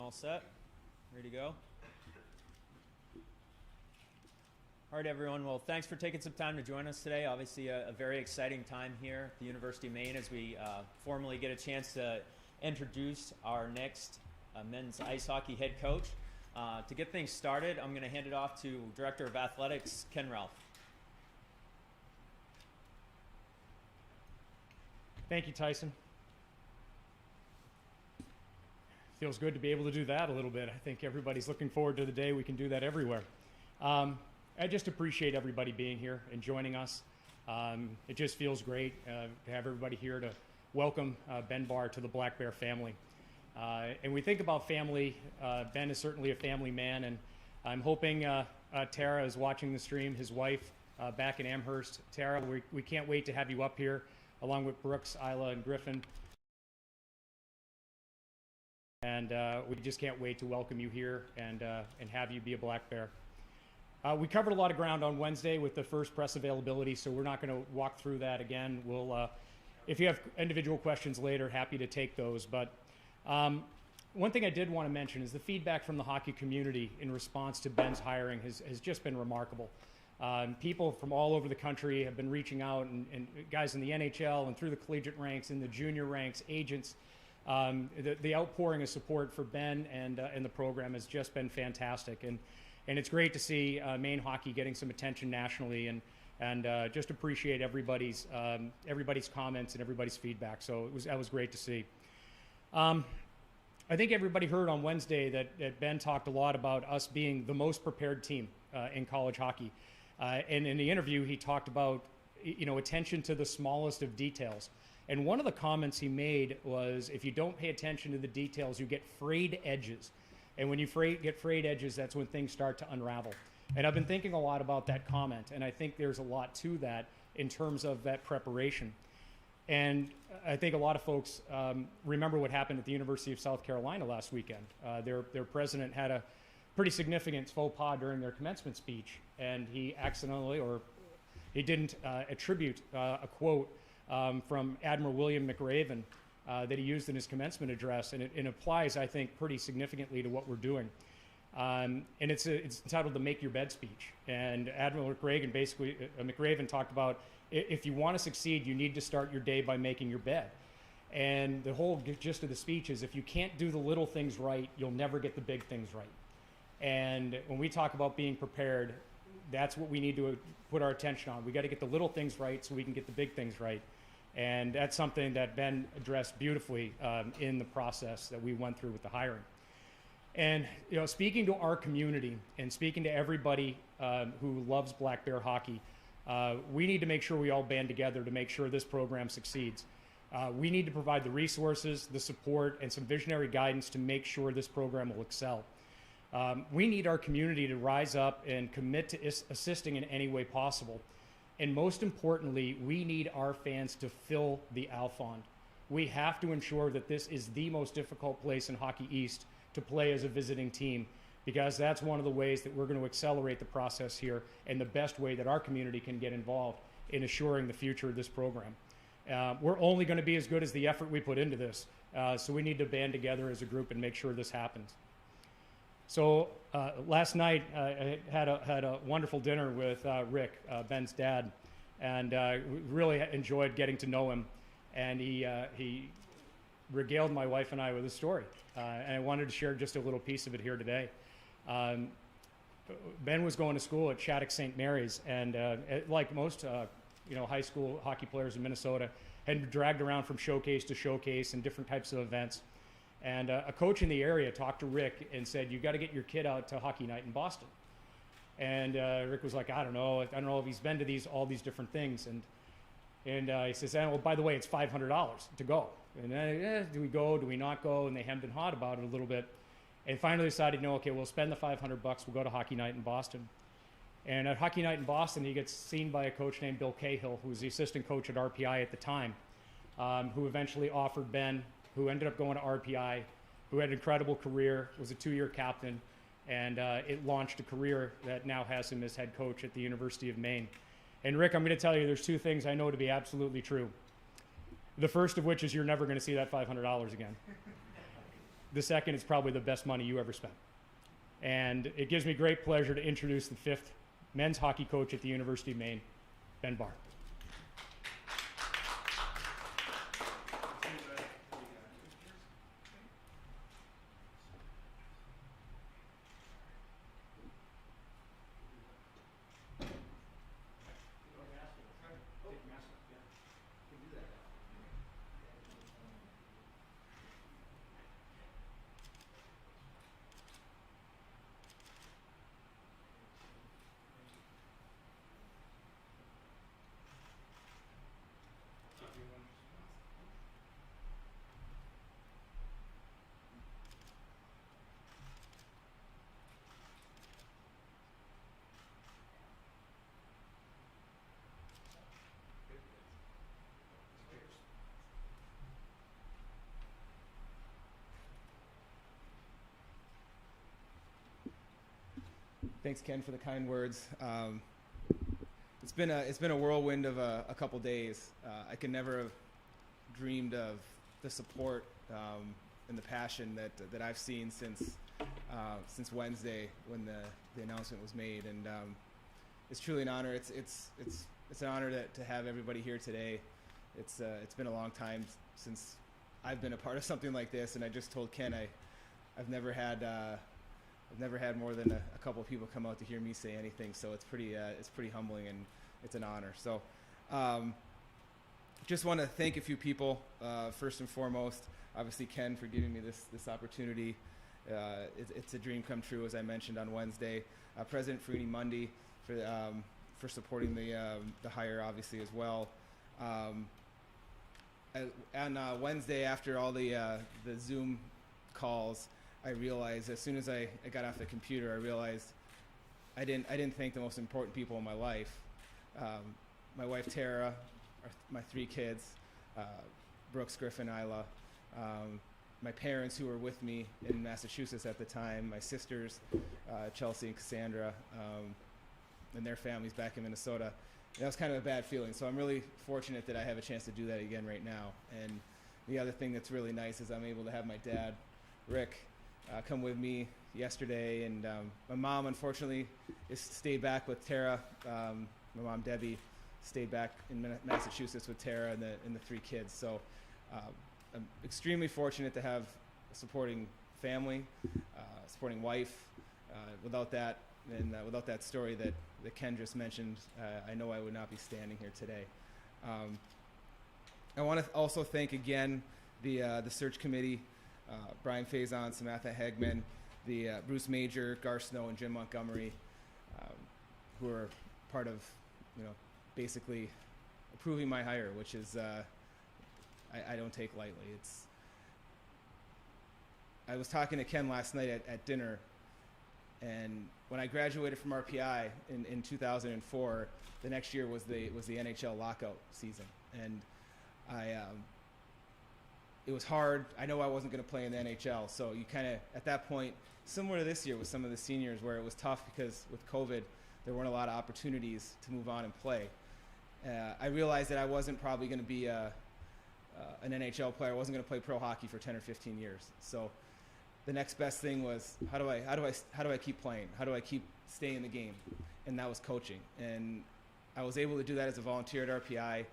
All set? Ready to go? All right, everyone. Well, thanks for taking some time to join us today. Obviously, a very exciting time here at the University of Maine as we formally get a chance to introduce our next men's ice hockey head coach. To get things started, I'm going to hand it off to Director of Athletics, Ken Ralph. Thank you, Tyson. Feels good to be able to do that a little bit. I think everybody's looking forward to the day we can do that everywhere. I just appreciate everybody being here and joining us. It just feels great to have everybody here to welcome Ben Barr to the Black Bear family. And we think about family. Ben is certainly a family man, and I'm hoping Tara is watching the stream, his wife back in Amherst. Tara, we can't wait to have you up here along with Brooks, Isla, and Griffin. And we just can't wait to welcome you here and have you be a Black Bear. We covered a lot of ground on Wednesday with the first press availability, so we're not going to walk through that again. We'll, if you have individual questions later, happy to take those. But one thing I did want to mention is the feedback from the hockey community in response to Ben's hiring has just been remarkable. People from all over the country have been reaching out, and guys in the NHL and through the collegiate ranks, in the junior ranks, agents. The outpouring of support for Ben and the program has just been fantastic, and it's great to see Maine hockey getting some attention nationally, and just appreciate everybody's comments and everybody's feedback. So that was great to see. I think everybody heard on Wednesday that Ben talked a lot about us being the most prepared team in college hockey, and in the interview he talked about attention to the smallest of details. And one of the comments he made was, if you don't pay attention to the details, you get frayed edges. And when you get frayed edges, that's when things start to unravel. And I've been thinking a lot about that comment, and I think there's a lot to that in terms of that preparation. And I think a lot of folks remember what happened at the University of South Carolina last weekend. Their president had a pretty significant faux pas during their commencement speech, and he accidentally, or he didn't attribute a quote from Admiral William McRaven that he used in his commencement address, and it applies, I think, pretty significantly to what we're doing. And it's entitled the Make Your Bed speech. And Admiral McRaven talked about, if you want to succeed, you need to start your day by making your bed. And the whole gist of the speech is, if you can't do the little things right, you'll never get the big things right. And when we talk about being prepared, that's what we need to put our attention on. We got to get the little things right so we can get the big things right. And that's something that Ben addressed beautifully in the process that we went through with the hiring. And speaking to our community and speaking to everybody who loves Black Bear hockey, we need to make sure we all band together to make sure this program succeeds. We need to provide the resources, the support, and some visionary guidance to make sure this program will excel. We need our community to rise up and commit to assisting in any way possible. And most importantly, we need our fans to fill the Alfond. We have to ensure that this is the most difficult place in Hockey East to play as a visiting team, because that's one of the ways that we're going to accelerate the process here, and the best way that our community can get involved in assuring the future of this program. We're only going to be as good as the effort we put into this, so we need to band together as a group and make sure this happens. So last night I had a wonderful dinner with Rick, Ben's dad, and really enjoyed getting to know him. And he regaled my wife and I with a story, and I wanted to share just a little piece of it here today. Ben was going to school at Shattuck St. Mary's, and like most high school hockey players in Minnesota, had been dragged around from showcase to showcase and different types of events. And a coach in the area talked to Rick and said, "You got to get your kid out to hockey night in Boston." And Rick was like, I don't know if he's been to all these different things. And he says, "Well, by the way, it's $500 to go." And then, do we go? Do we not go? And they hemmed and hawed about it a little bit, and finally decided, no, okay, we'll spend the $500. We'll go to hockey night in Boston. And at hockey night in Boston, he gets seen by a coach named Bill Cahill, who was the assistant coach at RPI at the time, who eventually offered Ben, who ended up going to RPI, who had an incredible career, was a 2-year captain, and it launched a career that now has him as head coach at the University of Maine. And Rick, I'm going to tell you, there's 2 things I know to be absolutely true. The first of which is you're never going to see that $500 again. the second is probably the best money you ever spent. And it gives me great pleasure to introduce the 5th men's hockey coach at the University of Maine, Ben Barr. Thanks, Ken, for the kind words. It's been a whirlwind of a couple days. I could never have dreamed of the support and the passion that I've seen since Wednesday when the announcement was made, and it's truly an honor. It's an honor to have everybody here today. It's been a long time since I've been a part of something like this, and I just told Ken I've never had more than a couple of people come out to hear me say anything, so it's pretty humbling, and it's an honor. So just want to thank a few people. First and foremost, obviously Ken for giving me this opportunity. It's a dream come true, as I mentioned on Wednesday. President Farini Mundy for supporting the hire, obviously, as well. On Wednesday, after all the Zoom calls, I realized as soon as I got off the computer, I realized I didn't thank the most important people in my life. My wife Tara, my 3 kids, Brooks, Griffin, Isla, my parents who were with me in Massachusetts at the time, my sisters, Chelsea and Cassandra, and their families back in Minnesota. That was kind of a bad feeling. So I'm really fortunate that I have a chance to do that again right now. And the other thing that's really nice is I'm able to have my dad, Rick, come with me yesterday, and my mom unfortunately stayed back with Tara. My mom Debbie stayed back in Massachusetts with Tara and the 3 kids. So I'm extremely fortunate to have a supporting family, supporting wife. Without that and without that story that Ken just mentioned, I know I would not be standing here today. I want to also thank again the search committee. Brian Faison, Samantha Hegman, the Bruce Major, Gar Snow, and Jim Montgomery, who are part of, basically approving my hire, which is I don't take lightly. I was talking to Ken last night at dinner, and when I graduated from RPI in 2004, the next year was the NHL lockout season, and it was hard. I know I wasn't going to play in the NHL, so you kind of, at that point, similar to this year with some of the seniors, where it was tough because with COVID, there weren't a lot of opportunities to move on and play. I realized that I wasn't probably going to be an NHL player. I wasn't going to play pro hockey for 10 or 15 years. So the next best thing was, how do I keep playing? How do I keep staying in the game? And that was coaching. And I was able to do that as a volunteer at RPI.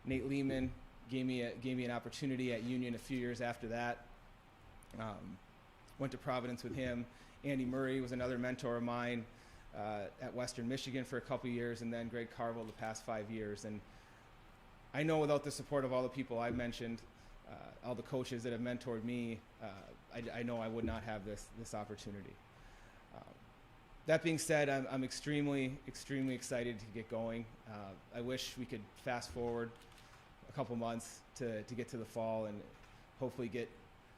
Nate Lehman gave me an opportunity at Union a few years after that. Went to Providence with him. Andy Murray was another mentor of mine at Western Michigan for a couple years, and then Greg Carville the past 5 years. And I know without the support of all the people I've mentioned, all the coaches that have mentored me, I know I would not have this opportunity. That being said, I'm extremely excited to get going. I wish we could fast forward a couple months to get to the fall and hopefully get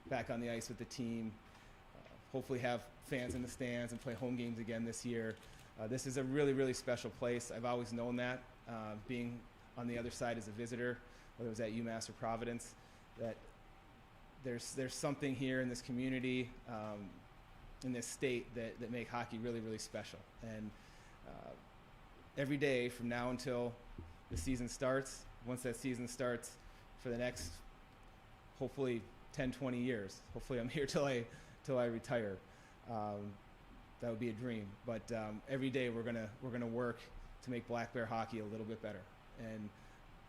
back on the ice with the team, hopefully have fans in the stands and play home games again this year. This is a really special place. I've always known that, being on the other side as a visitor, whether it was at UMass or Providence, that there's something here in this community, in this state that make hockey really special. And every day from now until the season starts, once that season starts for the next hopefully 10, 20 years. Hopefully I'm here till I retire. That would be a dream. But every day we're gonna work to make Black Bear hockey a little bit better. And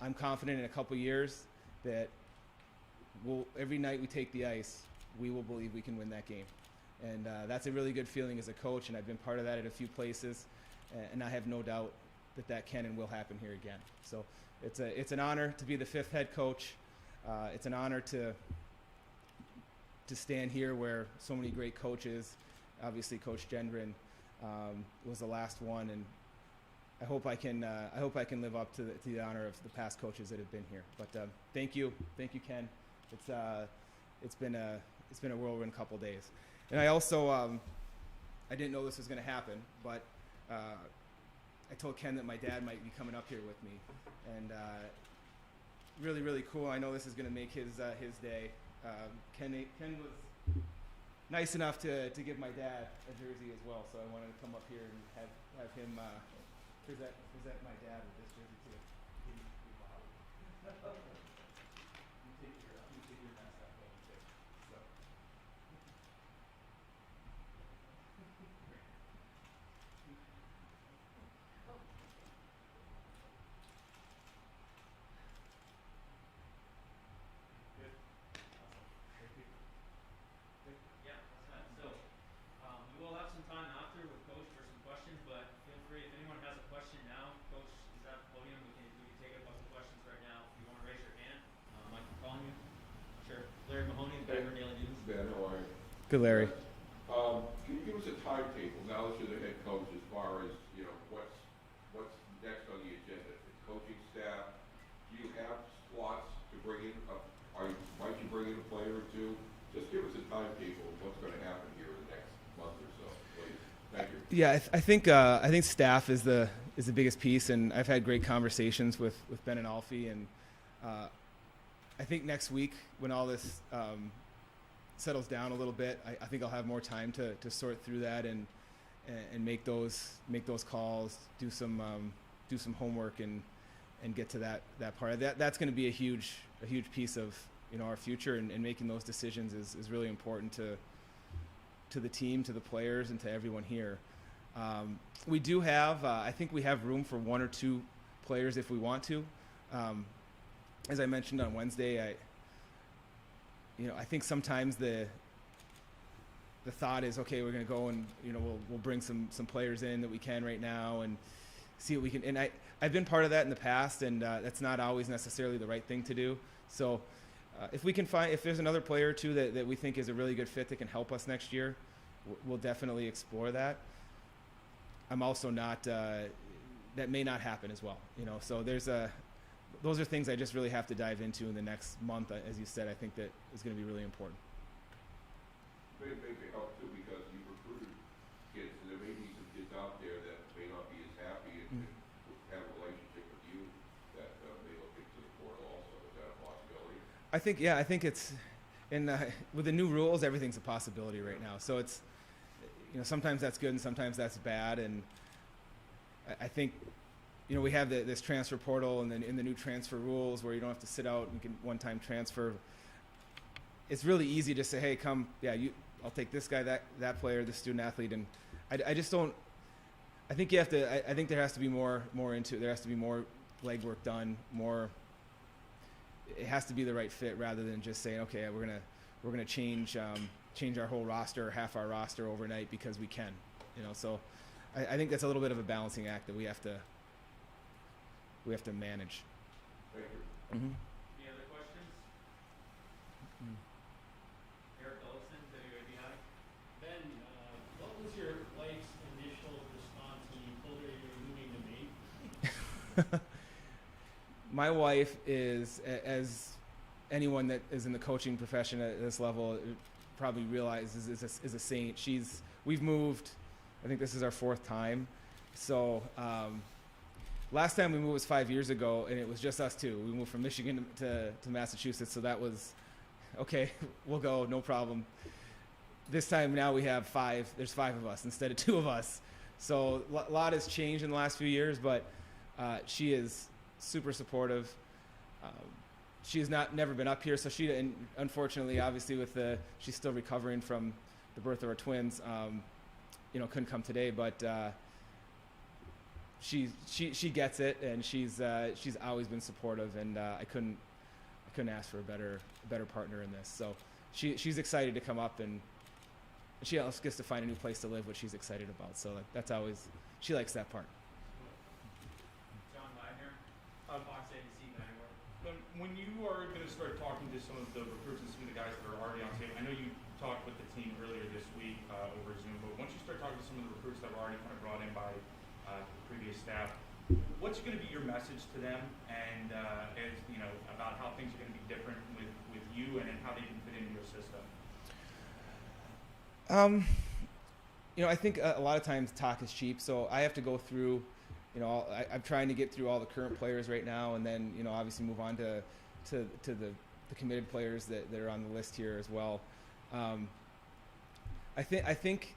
I'm confident in a couple years that every night we take the ice, we will believe we can win that game. And that's a really good feeling as a coach, and I've been part of that at a few places, and I have no doubt that can and will happen here again. So it's an honor to be the 5th head coach. It's an honor to stand here where so many great coaches, obviously Coach Gendron was the last one, and I hope I can live up to the honor of the past coaches that have been here. But thank you, Ken. It's been a whirlwind couple days, and I also I didn't know this was going to happen, but I told Ken that my dad might be coming up here with me, and really cool. I know this is going to make his day. Ken was nice enough to give my dad a jersey as well, so I wanted to come up here and have him present my dad with this jersey too. You take your mask off, too. So. Good. Awesome. Thank you. Good. Yeah, that's fine. So we will have some time after with Coach for some questions, but feel free, if anyone has a question now, Coach is at the podium, we can take a couple questions right now. If you want to raise your hand, I can call you. Sure. Larry Mahoney, Denver Daily News. Ben, how are you? Good, Larry. Can you give us a timetable now that you're the head coach, as far as what's next on the agenda? The coaching staff, do you have slots to bring in? Might you bring in a player or two? Just give us a timetable of what's going to happen here in the next month or so, please. Thank you. Yeah, I think staff is the biggest piece, and I've had great conversations with Ben and Alfie, and I think next week when all this settles down a little bit, I think I'll have more time to sort through that and make those calls, do some homework and get to that part. That's going to be a huge piece of our future, and making those decisions is really important to the team, to the players, and to everyone here. We do have, I think we have room for 1 or 2 players if we want to. As I mentioned on Wednesday, I think sometimes the thought is, okay, we're going to go and we'll bring some players in that we can right now and see what we can. And I've been part of that in the past, and that's not always necessarily the right thing to do. So if there's another player or two that we think is a really good fit that can help us next year, we'll definitely explore that. I'm also not, that may not happen as well, so those are things I just really have to dive into in the next month. As you said, I think that is going to be really important. Maybe help too, because you've recruited kids, and there may be some kids out there that may not be as happy and have a relationship with you that may look into the portal also. Is that a possibility? I think it's, and with the new rules, everything's a possibility right now. So it's, sometimes that's good and sometimes that's bad. And I think, we have this transfer portal, and then in the new transfer rules where you don't have to sit out and you can one-time transfer. It's really easy to say, hey, come, I'll take this guy, that player, this student athlete, and I just don't. I think you have to. I think there has to be more into it. There has to be more legwork done. More. It has to be the right fit rather than just saying, okay, we're gonna change our whole roster or half our roster overnight because we can. So I think that's a little bit of a balancing act that we have to manage. Thank you. Mm-hmm. Any other questions? Eric Ellison, WABI. Ben, what was your wife's initial response when you told her you were moving to Maine? My wife is, as anyone that is in the coaching profession at this level probably realizes, is a saint. We've moved, I think this is our 4th time. So last time we moved was 5 years ago, and it was just us 2. We moved from Michigan to Massachusetts, so that was, okay, we'll go, no problem. This time now we have 5, there's 5 of us instead of 2 of us. So a lot has changed in the last few years, but she is super supportive. she's never been up here, so and unfortunately, obviously, she's still recovering from the birth of her twins. Couldn't come today, but she gets it, and she's always been supportive, and I couldn't ask for a better partner in this. So she's excited to come up, and she also gets to find a new place to live, which she's excited about. So that's always, she likes that part. John Wagner, Fox ABC Bangor. When you are going to start talking to some of the recruits and some of the guys that are already on tape, I know you talked with the team earlier this week over Zoom, but once you start talking to some of the recruits that were already kind of brought in by the previous staff, what's going to be your message to them, and as you know, about how things are going to be different with you and how they can fit into your system? I think a lot of times talk is cheap, so I have to go through, I'm trying to get through all the current players right now, and then, obviously move on to the committed players that are on the list here as well. I think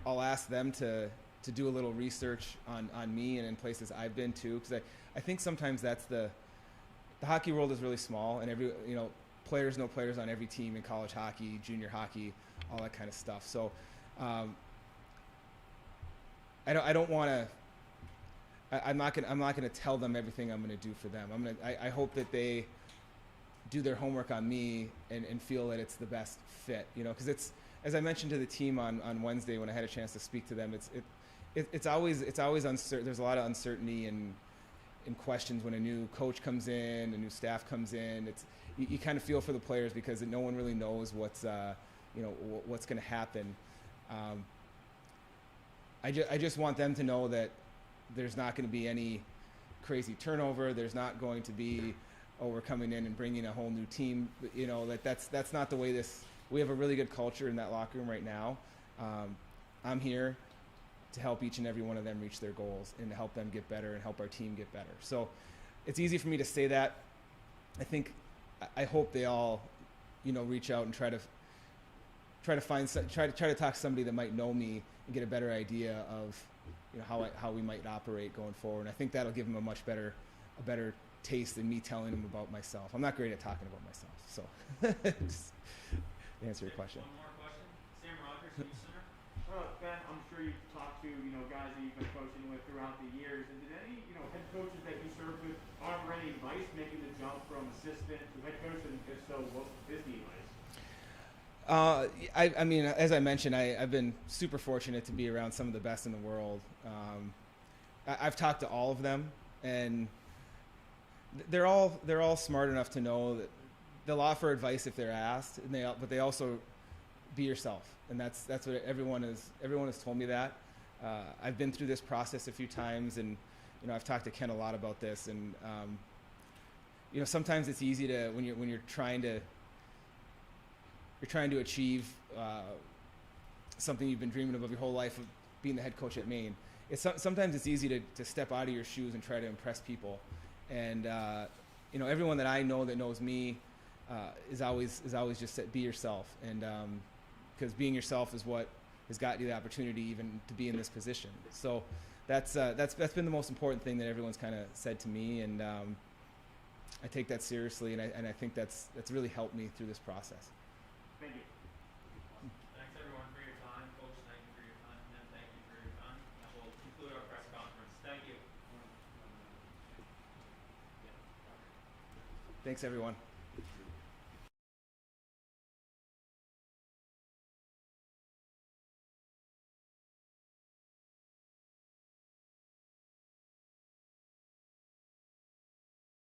I'll ask them to do a little research on me and in places I've been to, because I think sometimes that's the hockey world is really small, and players know players on every team in college hockey, junior hockey, all that kind of stuff. So I don't want to. I'm not gonna tell them everything I'm gonna do for them. I hope that they do their homework on me and feel that it's the best fit. Because it's, as I mentioned to the team on Wednesday when I had a chance to speak to them, it's always uncertain. There's a lot of uncertainty and questions when a new coach comes in, a new staff comes in. You kind of feel for the players because no one really knows what's going to happen. I just want them to know that there's not going to be any crazy turnover. There's not going to be, we're coming in and bringing a whole new team. That's not the way this. We have a really good culture in that locker room right now. I'm here to help each and every one of them reach their goals and to help them get better and help our team get better. So it's easy for me to say that. I hope they all, reach out and try to talk to somebody that might know me and get a better idea of, how we might operate going forward. And I think that'll give them a better taste than me telling them about myself. I'm not great at talking about myself. So just to answer your question. One more question. Sam Rogers, Youth Center. Ben, I'm sure you've talked to, guys that you've been coaching with throughout the years. And did any, head coaches that you served with offer any advice making the jump from assistant to head coach? And if so, what is the advice? I mean, as I mentioned, I've been super fortunate to be around some of the best in the world. I've talked to all of them, and they're all smart enough to know that they'll offer advice if they're asked, but they also be yourself, and that's what everyone has told me that. I've been through this process a few times, and I've talked to Ken a lot about this, and sometimes it's easy to when you're trying to achieve something you've been dreaming of your whole life, of being the head coach at Maine. Sometimes it's easy to step out of your shoes and try to impress people, and everyone that I know that knows me is always just be yourself, and because being yourself is what has got you the opportunity even to be in this position. So that's been the most important thing that everyone's kind of said to me, and I take that seriously, and I think that's really helped me through this process. Thank you. Thanks everyone for your time. Coach, thank you for your time. And thank you for your time. That will conclude our press conference. Thank you. Thanks, everyone.